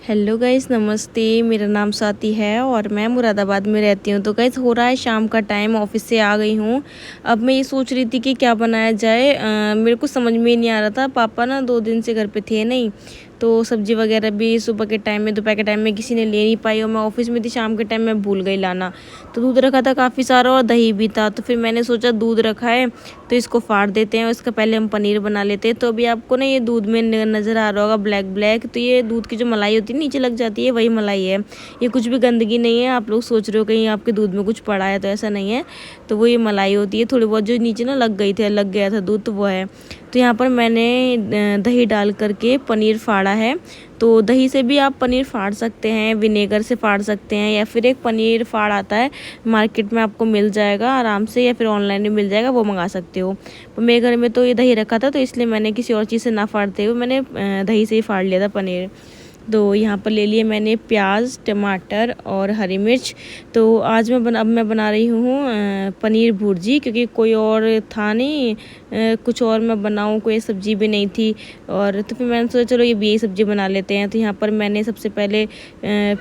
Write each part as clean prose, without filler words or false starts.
Hello guys, नमस्ते। मेरा नाम स्वाति है और मैं मुरादाबाद में रहती हूँ। तो गाइस, हो रहा है शाम का टाइम, ऑफिस से आ गई हूँ। अब मैं ये सोच रही थी कि क्या बनाया जाए। मेरे को समझ में ही नहीं आ रहा था। पापा ना 2 दिन से घर पे थे नहीं, तो सब्जी वगैरह भी सुबह के टाइम में, दोपहर के टाइम में किसी ने ले नहीं पाई, और मैं ऑफिस में थी। शाम के टाइम मैं भूल गई लाना। तो दूध रखा था काफ़ी सारा और दही भी था। तो फिर मैंने सोचा दूध रखा है तो इसको फाड़ देते हैं, इसका पहले हम पनीर बना लेते हैं। तो अभी आपको ना ये दूध में नज़र आ रहा होगा ब्लैक ब्लैक, तो ये दूध की जो मलाई होती है नीचे लग जाती है, वही मलाई है। ये कुछ भी गंदगी नहीं है। आप लोग सोच रहे हो कहीं आपके दूध में कुछ पड़ा है, तो ऐसा नहीं है। तो वो ये मलाई होती है, थोड़ी बहुत जो नीचे ना लग गया था दूध, तो वो है। तो यहाँ पर मैंने दही डाल करके पनीर फाड़ा है। तो दही से भी आप पनीर फाड़ सकते हैं, विनेगर से फाड़ सकते हैं, या फिर एक पनीर फाड़ आता है मार्केट में, आपको मिल जाएगा आराम से, या फिर ऑनलाइन भी मिल जाएगा, वो मंगा सकते हो। तो मेरे घर में तो ये दही रखा था, तो इसलिए मैंने किसी और चीज़ से ना फाड़ते हुए मैंने दही से ही फाड़ लिया था पनीर। तो यहाँ पर ले लिए मैंने प्याज, टमाटर और हरी मिर्च। तो आज अब मैं बना रही हूँ पनीर भुर्जी, क्योंकि कोई और था नहीं। कुछ और मैं बनाऊँ, कोई सब्जी भी नहीं थी। और तो फिर मैंने सोचा चलो ये भी यही सब्जी बना लेते हैं। तो यहाँ पर मैंने सबसे पहले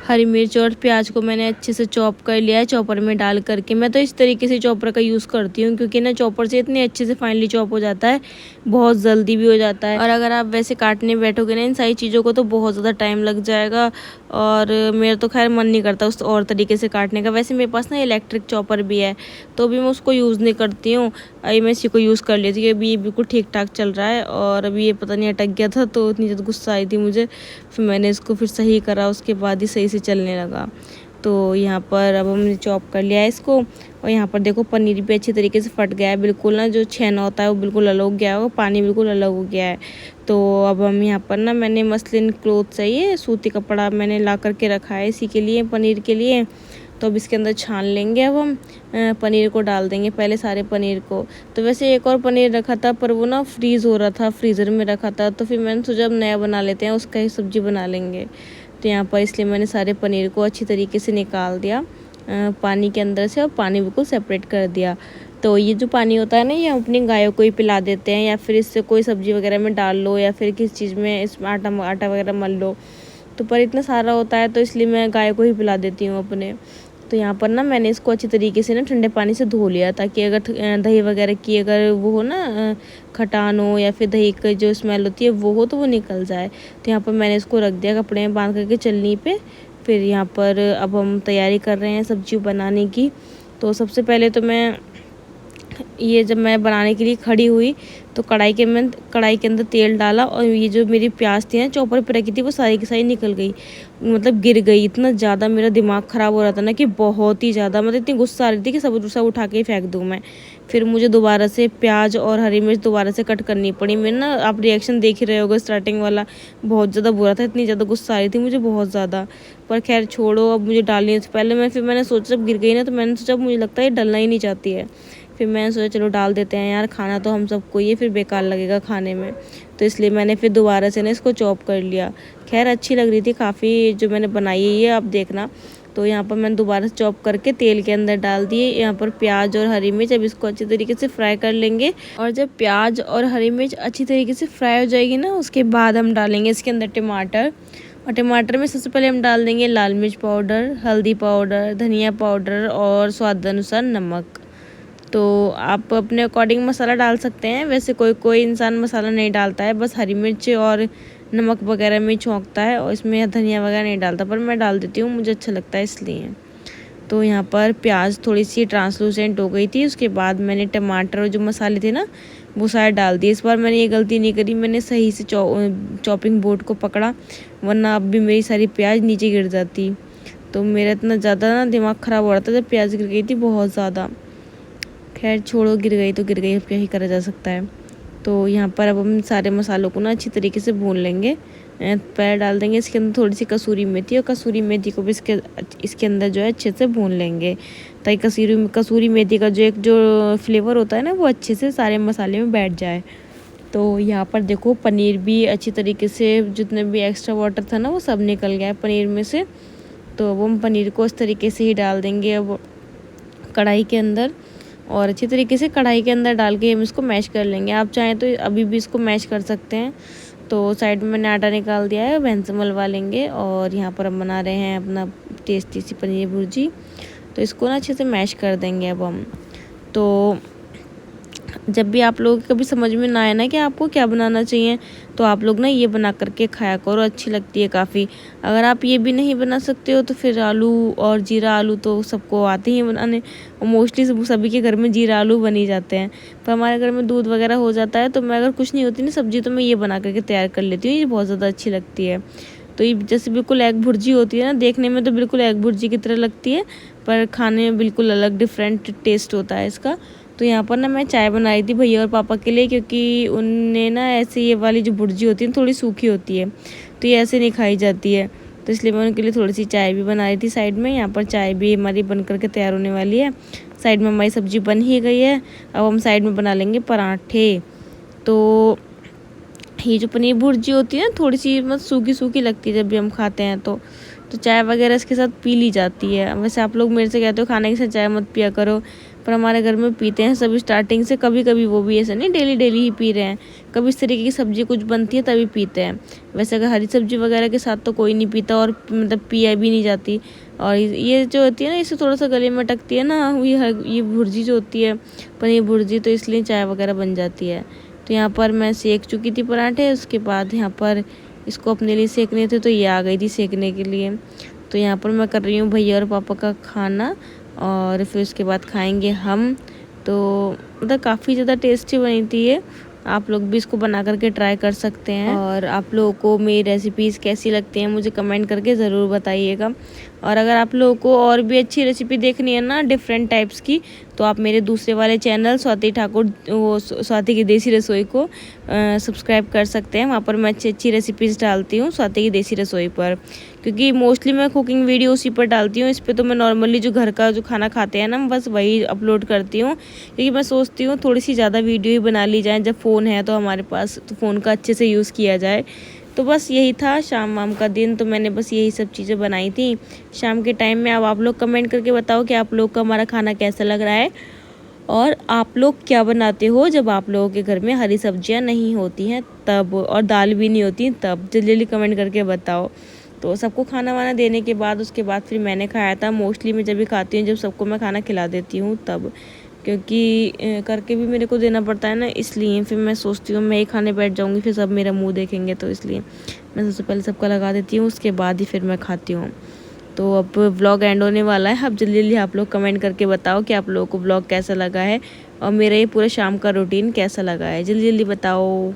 हरी मिर्च और प्याज को मैंने अच्छे से चॉप कर लिया है, चॉपर में डाल करके। मैं तो इस तरीके से चॉपर का यूज़ करती हूँ, क्योंकि ना चॉपर से इतने अच्छे से फाइनली चॉप हो जाता है, बहुत जल्दी भी हो जाता है। और अगर आप वैसे काटने बैठोगे ना इन सारी चीज़ों को, तो बहुत ज़्यादा टाइम लग जाएगा। और मेरा तो खैर मन नहीं करता उस और तरीके से काटने का। वैसे मेरे पास ना इलेक्ट्रिक चॉपर भी है, तो भी मैं उसको यूज़ नहीं करती हूँ। अभी मैं इसी को यूज़ कर लेती हूँ। अभी ये बिल्कुल ठीक ठाक चल रहा है, और अभी ये पता नहीं अटक गया था, तो इतनी ज़्यादा गुस्सा आई थी मुझे। फिर मैंने इसको फिर सही करा, उसके बाद ही सही से चलने लगा। तो यहाँ पर अब हमने चॉप कर लिया है इसको। और यहाँ पर देखो पनीर भी अच्छी तरीके से फट गया है, बिल्कुल ना जो छेना होता है वो बिल्कुल अलग हो गया है, पानी बिल्कुल अलग हो गया है। तो अब हम यहाँ पर ना, मैंने मसलिन क्लोथ चाहिए, सूती कपड़ा मैंने ला करके रखा है इसी के लिए, पनीर के लिए। तो अब इसके अंदर छान लेंगे। अब हम पनीर को डाल देंगे पहले, सारे पनीर को। तो वैसे एक और पनीर रखा था, पर वो ना फ्रीज़ हो रहा था, फ्रीज़र में रखा था। तो फिर मैंने सोचा अब नया बना लेते हैं, उसका ही सब्जी बना लेंगे। तो यहाँ पर इसलिए मैंने सारे पनीर को अच्छी तरीके से निकाल दिया पानी के अंदर से, और पानी बिल्कुल सेपरेट कर दिया। तो ये जो पानी होता है ना, ये हम अपनी गायों को ही पिला देते हैं, या फिर इससे कोई सब्जी वगैरह में डाल लो, या फिर किसी चीज़ में इसमें आटा वगैरह मल लो। तो पर इतना सारा होता है, तो इसलिए मैं गाय को ही पिला देती हूँ अपने। तो यहाँ पर ना मैंने इसको अच्छी तरीके से ना ठंडे पानी से धो लिया, ताकि अगर दही वगैरह की अगर वो हो ना, खटान हो, या फिर दही की जो स्मेल होती है वो हो, तो वो निकल जाए। तो यहाँ पर मैंने इसको रख दिया कपड़े में बांध करके चलनी पे। फिर यहाँ पर अब हम तैयारी कर रहे हैं सब्जी बनाने की। तो सबसे पहले तो ये जब मैं बनाने के लिए खड़ी हुई, तो कढ़ाई के अंदर तेल डाला, और ये जो मेरी प्याज थी ना चॉपर पे रखी थी, वो सारी की सारी निकल गई, मतलब गिर गई। इतना ज़्यादा मेरा दिमाग ख़राब हो रहा था ना, कि बहुत ही ज़्यादा, मतलब इतनी गुस्सा आ रही थी कि सब उठा के ही फेंक दूँ मैं। फिर मुझे दोबारा से प्याज और हरी मिर्च दोबारा से कट करनी पड़ी। मैंने ना, आप रिएक्शन देख ही रहे होगे, स्टार्टिंग वाला बहुत ज़्यादा बुरा था, इतनी ज़्यादा गुस्सा आ रही थी मुझे, बहुत ज़्यादा। पर खैर छोड़ो, अब मुझे डालनी थी पहले। फिर मैंने सोचा जब गिर गई ना, तो मैंने सोचा मुझे लगता है डलना ही नहीं चाहती है। फिर मैंने सोचा चलो डाल देते हैं यार, खाना तो हम सबको ही है, फिर बेकार लगेगा खाने में। तो इसलिए मैंने फिर दोबारा से ना इसको चॉप कर लिया। खैर अच्छी लग रही थी काफ़ी जो मैंने बनाई है ये, आप देखना। तो यहाँ पर मैंने दोबारा से चॉप करके तेल के अंदर डाल दिए यहाँ पर प्याज और हरी मिर्च। अब इसको अच्छी तरीके से फ्राई कर लेंगे, और जब प्याज और हरी मिर्च अच्छी तरीके से फ्राई हो जाएगी ना, उसके बाद हम डालेंगे इसके अंदर टमाटर। और टमाटर में सबसे पहले हम डाल देंगे लाल मिर्च पाउडर, हल्दी पाउडर, धनिया पाउडर और स्वाद अनुसार नमक। तो आप अपने अकॉर्डिंग मसाला डाल सकते हैं। वैसे कोई कोई इंसान मसाला नहीं डालता है, बस हरी मिर्च और नमक वगैरह में छौंकता है, और इसमें धनिया वगैरह नहीं डालता, पर मैं डाल देती हूँ, मुझे अच्छा लगता है इसलिए। तो यहाँ पर प्याज थोड़ी सी ट्रांसलूसेंट हो गई थी, उसके बाद मैंने टमाटर और जो मसाले थे ना, वो सारे डाल दिए। इस बार मैंने ये गलती नहीं करी, मैंने सही से चॉपिंग बोर्ड को पकड़ा, वरना अब भी मेरी सारी प्याज नीचे गिर जाती। तो मेरा इतना ज़्यादा ना दिमाग ख़राब हो रहा था जब प्याज गिर गई थी, बहुत ज़्यादा। खैर छोड़ो, गिर गई तो गिर गई, अब क्या ही करा जा सकता है। तो यहाँ पर अब हम सारे मसालों को ना अच्छी तरीके से भून लेंगे। पहले डाल देंगे इसके अंदर थोड़ी सी कसूरी मेथी, और कसूरी मेथी को भी इसके अंदर जो है अच्छे से भून लेंगे, ताकि कसूरी मेथी का जो फ्लेवर होता है ना, वो अच्छे से सारे मसाले में बैठ जाए। तो यहाँ पर देखो पनीर भी अच्छी तरीके से, जितने भी एक्स्ट्रा वाटर था ना, वो सब निकल गया है पनीर में से। तो वो हम पनीर को इस तरीके से ही डाल देंगे अब कढ़ाई के अंदर, और अच्छी तरीके से कढ़ाई के अंदर डाल के हम इसको मैश कर लेंगे। आप चाहें तो अभी भी इसको मैश कर सकते हैं, तो साइड में मैंने आटा निकाल दिया है, बहन से मलवा लेंगे। और यहाँ पर हम बना रहे हैं अपना टेस्टी सी पनीर भुर्जी। तो इसको ना अच्छे से मैश कर देंगे अब हम। तो जब भी आप लोग कभी समझ में ना आए ना कि आपको क्या बनाना चाहिए, तो आप लोग ना ये बना करके खाया करो, अच्छी लगती है काफ़ी। अगर आप ये भी नहीं बना सकते हो तो फिर आलू और जीरा आलू तो सबको आते ही बनाने, और मोस्टली सभी के घर में जीरा आलू बन ही जाते हैं। पर हमारे घर में दूध वगैरह हो जाता है, तो मैं अगर कुछ नहीं होती ना सब्जी, तो मैं ये बना करके तैयार कर लेती हूँ। ये बहुत ज़्यादा अच्छी लगती है। तो ये जैसे बिल्कुल एग भुर्जी होती है ना, देखने में तो बिल्कुल एग भुर्जी की तरह लगती है, पर खाने में बिल्कुल अलग डिफरेंट टेस्ट होता है इसका। तो यहाँ पर ना मैं चाय बनाई थी भैया और पापा के लिए, क्योंकि उनने ना ऐसे ये वाली जो भुर्जी होती है थोड़ी सूखी होती है, तो ये ऐसे नहीं खाई जाती है। तो इसलिए मैं उनके लिए थोड़ी सी चाय भी बना रही थी साइड में। यहाँ पर चाय भी हमारी बन करके तैयार होने वाली है। साइड में हमारी सब्जी बन ही गई है। अब हम साइड में बना लेंगे पराठे। तो ये जो पनीर भुर्जी होती है ना, थोड़ी सी मतलब सूखी सूखी लगती है जब भी हम खाते हैं तो चाय वगैरह इसके साथ पी ली जाती है। वैसे आप लोग मेरे से कहते हो खाने के साथ चाय मत पिया करो, पर हमारे घर में पीते हैं सब स्टार्टिंग से। कभी कभी, वो भी ऐसा नहीं डेली डेली ही पी रहे हैं, कभी इस तरीके की सब्जी कुछ बनती है तभी पीते हैं। वैसे अगर हरी सब्जी वगैरह के साथ तो कोई नहीं पीता, और मतलब पिया भी नहीं जाती। और ये जो होती है ना, इससे थोड़ा सा गले में अटकती है ना, ये भुर्जी जो होती है पनीर भुर्जी, तो इसलिए चाय वगैरह बन जाती है। तो यहाँ पर मैं सेक चुकी थी पराठे। उसके बाद यहाँ पर इसको अपने लिए सेकने थे, तो ये आ गई थी सेकने के लिए। तो यहाँ पर मैं कर रही हूँ भैया और पापा का खाना, और फिर उसके बाद खाएंगे हम। तो मतलब काफ़ी ज़्यादा टेस्टी बनी थी ये। आप लोग भी इसको बना करके ट्राई कर सकते हैं। और आप लोगों को मेरी रेसिपीज़ कैसी लगती हैं मुझे कमेंट करके ज़रूर बताइएगा। और अगर आप लोगों को और भी अच्छी रेसिपी देखनी है ना डिफरेंट टाइप्स की, तो आप मेरे दूसरे वाले चैनल स्वाति ठाकुर, वो स्वाति की देसी रसोई को सब्सक्राइब कर सकते हैं। वहाँ पर मैं अच्छी अच्छी रेसिपीज़ डालती हूँ स्वाति की देसी रसोई पर, क्योंकि मोस्टली मैं कुकिंग वीडियो उसी पर डालती हूँ। इस पर तो मैं नॉर्मली जो घर का जो खाना खाते हैं ना, बस वही अपलोड करती हूँ, क्योंकि मैं सोचती हूँ थोड़ी सी ज़्यादा वीडियो ही बना ली जाए। जब फ़ोन है तो हमारे पास, तो फ़ोन का अच्छे से यूज़ किया जाए। तो बस यही था शाम वाम का दिन, तो मैंने बस यही सब चीज़ें बनाई थी शाम के टाइम में। अब आप लोग कमेंट करके बताओ कि आप लोग का हमारा खाना कैसा लग रहा है, और आप लोग क्या बनाते हो जब आप लोगों के घर में हरी सब्जियां नहीं होती हैं तब, और दाल भी नहीं होती तब। जल्दी जल्दी कमेंट करके बताओ। तो सबको खाना वाना देने के बाद, उसके बाद फिर मैंने खाया था। मोस्टली मैं जब भी खाती हूँ, जब सबको मैं खाना खिला देती हूँ तब, क्योंकि करके भी मेरे को देना पड़ता है ना, इसलिए फिर मैं सोचती हूँ मैं ही खाने बैठ जाऊँगी, फिर सब मेरा मुंह देखेंगे, तो इसलिए मैं सबसे पहले सबका लगा देती हूँ, उसके बाद ही फिर मैं खाती हूँ। तो अब व्लॉग एंड होने वाला है। अब जल्दी जल्दी आप लोग कमेंट करके बताओ कि आप लोगों को व्लॉग कैसा लगा है, और मेरा ये पूरा शाम का रूटीन कैसा लगा है। जल्दी जल्दी बताओ।